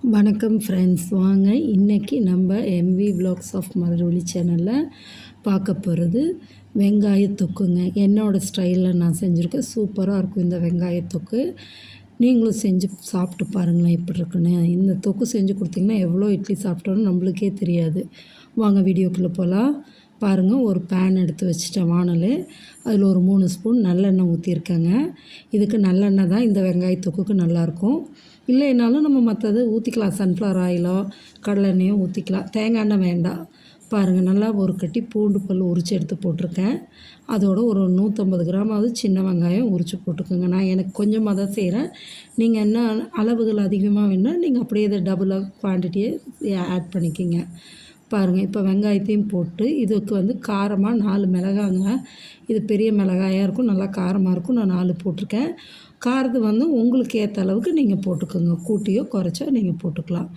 வணக்கம் ஃப்ரெண்ட்ஸ், வாங்க இன்றைக்கி நம்ம எம்வி விலாக்ஸ் ஆஃப் மதுரவழி சேனலில் பார்க்க போகிறது வெங்காய தொக்குங்க. என்னோடய ஸ்டைலில் நான் செஞ்சுருக்கேன். சூப்பராக இருக்கும் இந்த வெங்காய தொக்கு. நீங்களும் செஞ்சு சாப்பிட்டு பாருங்களேன் எப்படி இருக்குன்னு. இந்த தொக்கு செஞ்சு கொடுத்திங்கன்னா எவ்வளோ இட்லி சாப்பிட்டோன்னு நம்மளுக்கே தெரியாது. வாங்க வீடியோக்குள்ளே போகலாம். பாருங்கள், ஒரு பேன் எடுத்து வச்சுட்டேன் வானல். அதில் ஒரு 3 ஸ்பூன் நல்லெண்ணெய் ஊற்றிருக்கேங்க. இதுக்கு நல்லெண்ணெய் தான் இந்த வெங்காய தொக்குக்கு நல்லாயிருக்கும். இல்லைனாலும் நம்ம மற்றது ஊற்றிக்கலாம். சன்ஃப்ளவர் ஆயிலோ கடலெண்ணெயோ ஊற்றிக்கலாம். தேங்காய் எண்ணெய் வேண்டாம். பாருங்கள், நல்லா ஒரு கட்டி பூண்டு பல் உரித்து எடுத்து போட்டிருக்கேன். அதோட ஒரு 150 கிராமாவது சின்ன வெங்காயம் உரித்து போட்டுக்கோங்க. நான் எனக்கு கொஞ்சமாக தான் செய்கிறேன். நீங்கள் என்ன அளவுகள் அதிகமாக வேணுன்னா நீங்கள் அப்படியே இதை டபுளாக குவான்டிட்டியை ஆட் பண்ணிக்கிங்க. பாருங்கள், இப்போ வெங்காயத்தையும் போட்டு இதுக்கு வந்து காரமாக 4 மிளகாங்க. இது பெரிய மிளகாயாக இருக்கும், நல்லா காரமாக இருக்கும். நான் 4 போட்டிருக்கேன். காரத்து வந்து உங்களுக்கு ஏற்ற அளவுக்கு நீங்கள் போட்டுக்கோங்க. கூட்டியோ குறைச்சோ நீங்கள் போட்டுக்கலாம்.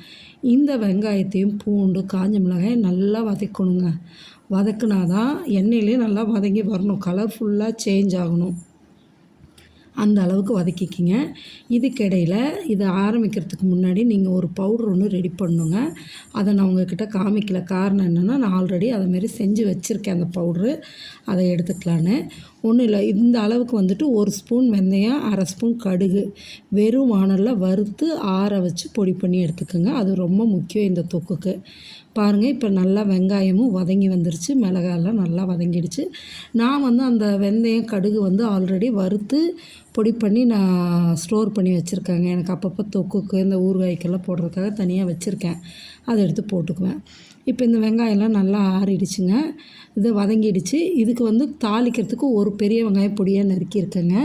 இந்த வெங்காயத்தையும் பூண்டு காஞ்ச மிளகாயும் நல்லா வதக்கணுங்க. வதக்குனா தான் எண்ணெயிலே நல்லா வதங்கி வரணும். கலர்ஃபுல்லாக சேஞ்ச் ஆகணும். அந்த அளவுக்கு வதக்கிக்கிங்க. இதுக்கிடையில் இதை ஆரம்பிக்கிறதுக்கு முன்னாடி நீங்கள் ஒரு பவுட்ரு ஒன்று ரெடி பண்ணணுங்க. அதை நான் உங்கள்கிட்ட காமிக்கல. காரணம் என்னென்னா, நான் ஆல்ரெடி அதேமாரி செஞ்சு வச்சுருக்கேன் அந்த பவுட்ரு. அதை எடுத்துக்கலான்னு. ஒன்றும் இல்லை, இந்த அளவுக்கு வந்துட்டு 1 ஸ்பூன் வெந்தயம், 1/2 ஸ்பூன் கடுகு வெறும் வானலில் வறுத்து ஆற வச்சு பொடி பண்ணி எடுத்துக்கோங்க. அது ரொம்ப முக்கியம் இந்த தொக்குக்கு. பாருங்கள், இப்போ நல்லா வெங்காயமும் வதங்கி வந்துருச்சு. மிளகாயெல்லாம் நல்லா வதங்கிடுச்சு. நான் வந்து அந்த வெந்தயம் கடுகு வந்து ஆல்ரெடி வறுத்து பொடி பண்ணி நான் ஸ்டோர் பண்ணி வச்சுருக்கேங்க. எனக்கு அப்பப்போ தொக்குக்கு இந்த ஊறுகாய்க்கெல்லாம் போடுறதுக்காக தனியாக வச்சுருக்கேன். அதை எடுத்து போட்டுக்குவேன். இப்போ இந்த வெங்காயம்லாம் நல்லா ஆறிடுச்சுங்க. இது வதங்கிடுச்சு. இதுக்கு வந்து தாளிக்கிறதுக்கு ஒரு பெரிய வெங்காயம் பொடியாக நறுக்கியிருக்கேங்க.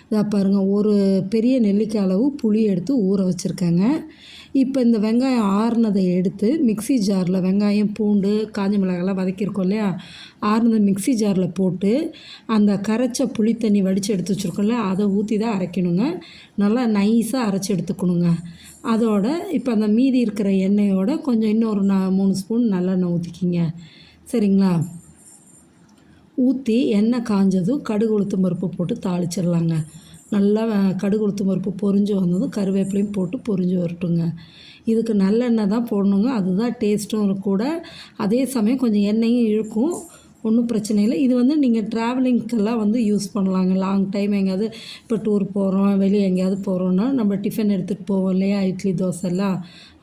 இதை பாருங்கள், ஒரு பெரிய நெல்லிக்காய் அளவு புளி எடுத்து ஊற வச்சுருக்கேங்க. இப்போ இந்த வெங்காயம் ஆறுனதை எடுத்து மிக்ஸி ஜாரில் வெங்காயம் பூண்டு காஞ்ச மிளகாலாம் வதக்கியிருக்கோம் இல்லையா, ஆறுனதை மிக்ஸி ஜாரில் போட்டு அந்த கரைச்ச புளி தண்ணி வடித்து எடுத்து வச்சுருக்கோம்ல, அதை ஊற்றி தான் அரைக்கணுங்க. நல்லா நைஸாக அரைச்சி எடுத்துக்கணுங்க. அதோட இப்போ அந்த மீதி இருக்கிற எண்ணெயோட கொஞ்சம் இன்னொரு 3 ஸ்பூன் நல்லெண்ணெய் ஊற்றிக்கிங்க. சரிங்களா? ஊற்றி எண்ணெய் காஞ்சதும் கடுகு உளுத்தம் பருப்பு போட்டு தாளிச்சிடலாங்க. நல்லா கடுகு உளுத்தம் பருப்பு பொரிஞ்சு வந்ததும் கருவேப்பிலையும் போட்டு பொரிஞ்சு வரட்டுங்க. இதுக்கு நல்லெண்ணெய் தான் போடணுங்க. அதுதான் டேஸ்ட்டும் கூட. அதே சமயம் கொஞ்சம் எண்ணெயும் இழுக்கும். ஒன்றும் பிரச்சனை இல்லை. இது வந்து நீங்கள் ட்ராவலிங்க்கெல்லாம் வந்து யூஸ் பண்ணலாங்க. லாங் டைம் எங்கேயாவது இப்போ டூர் போகிறோம், வெளியே எங்கேயாவது போகிறோன்னா நம்ம டிஃபன் எடுத்துகிட்டு போவோம் இல்லையா, இட்லி தோசைலாம்,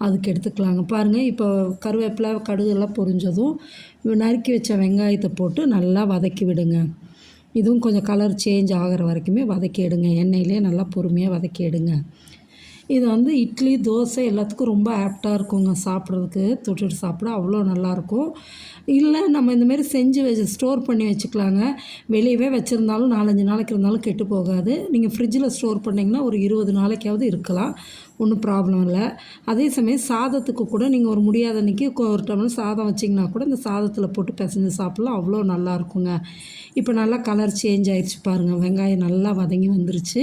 அதுக்கு எடுத்துக்கலாங்க. பாருங்கள், இப்போ கருவேப்பிலை கடுகுலாம் பொரிஞ்சதும் நறுக்கி வச்ச வெங்காயத்தை போட்டு நல்லா வதக்கி விடுங்க. இதுவும் கொஞ்சம் கலர் சேஞ்ச் ஆகிற வரைக்குமே வதக்கி எடுங்க. எண்ணெயிலே நல்லா பொறுமையாக வதக்கி எடுங்க. இது வந்து இட்லி தோசை எல்லாத்துக்கும் ரொம்ப ஆப்டாக இருக்குங்க. சாப்பிட்றதுக்கு தொட்டுட்டு சாப்பிட அவ்வளோ நல்லாயிருக்கும். இல்லை நம்ம இந்தமாரி செஞ்சு ஸ்டோர் பண்ணி வச்சுக்கலாங்க. வெளியவே வச்சுருந்தாலும் 4-5 நாளைக்கு இருந்தாலும் கெட்டு போகாது. நீங்கள் ஃப்ரிட்ஜில் ஸ்டோர் பண்ணிங்கன்னா ஒரு 20 நாளைக்காவது இருக்கலாம். ஒன்றும் ப்ராப்ளம் இல்லை. அதே சமயம் சாதத்துக்கு கூட நீங்கள் ஒரு முடியாத அன்றைக்கி ஒரு டம்ளர் சாதம் வச்சிங்கன்னா கூட இந்த சாதத்தில் போட்டு பிசைஞ்சு சாப்பிட்லாம். அவ்வளோ நல்லாயிருக்குங்க. இப்போ நல்லா கலர் சேஞ்ச் ஆகிடுச்சு பாருங்கள். வெங்காயம் நல்லா வதங்கி வந்துருச்சு.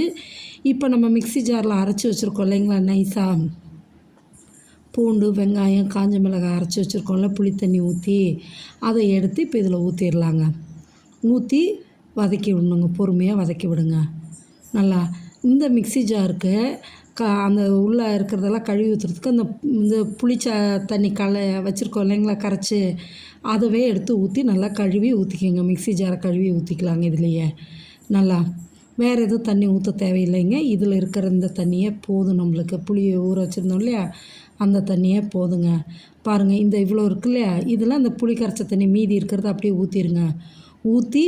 இப்போ நம்ம மிக்ஸி ஜாரில் அரைச்சி வச்சுருக்கோம் இல்லைங்களா நைஸாக, பூண்டு வெங்காயம் காஞ்ச மிளகாய் அரைச்சி வச்சுருக்கோம்ல புளி தண்ணி ஊற்றி, அதை எடுத்து இப்போ இதில் ஊற்றிடலாங்க. ஊற்றி வதக்கி விடணுங்க. பொறுமையாக வதக்கி விடுங்க. நல்லா இந்த மிக்ஸி ஜாருக்கு அந்த உள்ளே இருக்கிறதெல்லாம் கழுவி ஊற்றுறதுக்கு இந்த புளிச்ச தண்ணி வச்சுருக்கோம் இல்லைங்களா கரைச்சி, அதவே எடுத்து ஊற்றி நல்லா கழுவி ஊற்றிக்கோங்க. மிக்ஸி ஜாரை கழுவி ஊற்றிக்கலாங்க இதுலேயே. நல்லா வேறு எதுவும் தண்ணி ஊற்ற தேவையில்லைங்க. இதில் இருக்கிற இந்த தண்ணியே போதும் நம்மளுக்கு. புளியை ஊற வச்சுருந்தோம் இல்லையா, அந்த தண்ணியே போதுங்க. பாருங்கள், இந்த இவ்வளோ இருக்கு இல்லையா, இதில் அந்த புளி கரைச்ச தண்ணி மீதி இருக்கிறத அப்படியே ஊற்றிடுங்க. ஊற்றி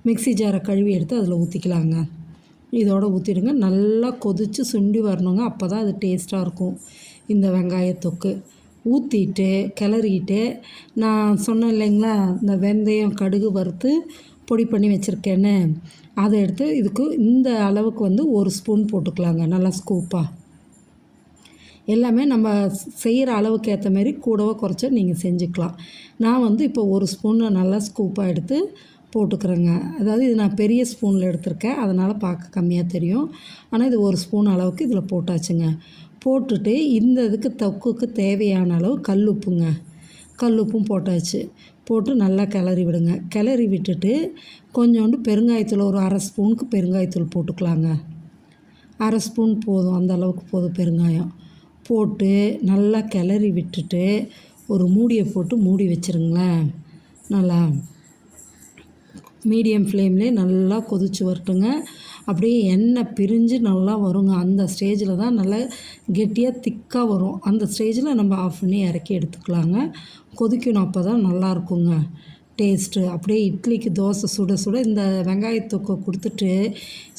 மிக்ஸி ஜாரை கழுவி எடுத்து அதில் ஊற்றிக்கலாங்க. இதோடு ஊற்றிடுங்க. நல்லா கொதித்து சுண்டி வரணுங்க. அப்போ தான் அது டேஸ்ட்டாக இருக்கும் இந்த வெங்காயத்தொக்கு. ஊற்றிட்டு கிளறிட்டு நான் சொன்னேன் இல்லைங்களா, இந்த வெந்தயம் கடுகு வறுத்து பொடி பண்ணி வச்சுருக்கேன்னு, அதை எடுத்து இதுக்கு இந்த அளவுக்கு வந்து 1 ஸ்பூன் போட்டுக்கலாங்க. நல்லா ஸ்கூப்பாக எல்லாமே நம்ம செய்கிற அளவுக்கு ஏற்ற மாரி கூடவோ குறைச்சோ நீங்கள் செஞ்சுக்கலாம். நான் வந்து இப்போ 1 ஸ்பூன் நல்லா ஸ்கூப்பாக எடுத்து போட்டுக்கிறேங்க. அதாவது இது நான் பெரிய ஸ்பூனில் எடுத்திருக்கேன், அதனால் பார்க்க கம்மியாக தெரியும். ஆனால் இது 1 ஸ்பூன் அளவுக்கு இதில் போட்டாச்சுங்க. போட்டுட்டு இந்த இதுக்கு தொக்குக்கு தேவையான அளவு கல்லுப்புங்க. கல்லுப்பும் போட்டாச்சு. போட்டு நல்லா கிளறி விடுங்க. கிளறி விட்டுட்டு கொஞ்சோண்டு பெருங்காயத்தூள் ஒரு 1/2 ஸ்பூனுக்கு பெருங்காயத்தூள் போட்டுக்கலாங்க. 1/2 ஸ்பூன் போதும், அந்த அளவுக்கு போதும் பெருங்காயம். போட்டு நல்லா கிளறி விட்டுட்டு ஒரு மூடியை போட்டு மூடி வச்சுருங்களேன். நல்லா மீடியம் ஃப்ளேம்லேயே நல்லா கொதித்து வரட்டுங்க. அப்படியே எண்ணெய் பிரிஞ்சு நல்லா வருங்க. அந்த ஸ்டேஜில் தான் நல்லா கெட்டியாக திக்காக வரும். அந்த ஸ்டேஜில் நம்ம ஆஃப் பண்ணி இறக்கி எடுத்துக்கலாங்க. கொதிக்கணும், அப்போ தான் நல்லாயிருக்குங்க டேஸ்ட்டு. அப்படியே இட்லிக்கு தோசை சுட சுட இந்த வெங்காயத்தொக்கை கொடுத்துட்டு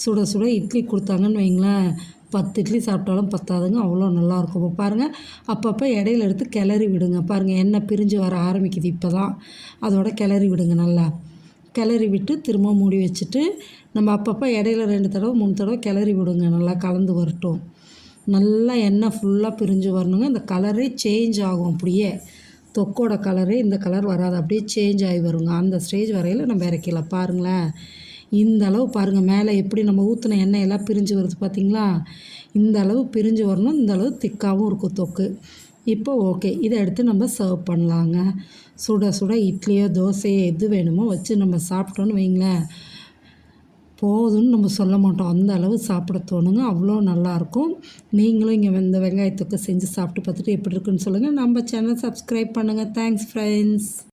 சுட சுட இட்லி கொடுத்தாங்கன்னு வைங்களேன், 10 இட்லி சாப்பிட்டாலும் பத்தாதுங்க, அவ்வளோ நல்லாயிருக்கும். இப்போ பாருங்கள், அப்பப்போ இடையில எடுத்து கிளறி விடுங்க. பாருங்கள், எண்ணெய் பிரிஞ்சு வர ஆரம்பிக்குது இப்போ தான். அதோட கிளறி விடுங்க. நல்லா கிளறி விட்டு திரும்ப மூடி வச்சுட்டு நம்ம அப்பப்போ இடையில 2 தடவை 3 தடவை கிளறி விடுங்க. நல்லா கலந்து வரட்டும். நல்லா எண்ணெய் ஃபுல்லாக பிரிஞ்சு வரணுங்க. இந்த கலரே சேஞ்ச் ஆகும். அப்படியே தொக்கோட கலரே இந்த கலர் வராது, அப்படியே சேஞ்ச் ஆகி வருங்க. அந்த ஸ்டேஜ் வரையில் நம்ம இறக்கலாம். பாருங்களேன், இந்த அளவு பாருங்கள். மேலே எப்படி நம்ம ஊற்றின எண்ணெய் எல்லாம் பிரிஞ்சு வருது பார்த்தீங்களா? இந்த அளவு பிரிஞ்சு வரணும். இந்த அளவு திக்காகவும் இருக்கும் தொக்கு. இப்போ ஓகே, இதை எடுத்து நம்ம சர்வ் பண்ணலாங்க. சுட சுட இட்லியோ தோசையோ எது வேணுமோ வச்சு நம்ம சாப்பிட்டோன்னு வைங்களேன், போதும்னு நம்ம சொல்ல மாட்டோம். அந்த அளவு சாப்பிட தோணுங்க. அவ்வளோ நல்லாயிருக்கும். நீங்களும் இங்கே இந்த வெங்காயத்தொக்கை செஞ்சு சாப்பிட்டு பார்த்துட்டு எப்படி இருக்குன்னு சொல்லுங்கள். நம்ம சேனல் சப்ஸ்கிரைப் பண்ணுங்கள். Thanks friends.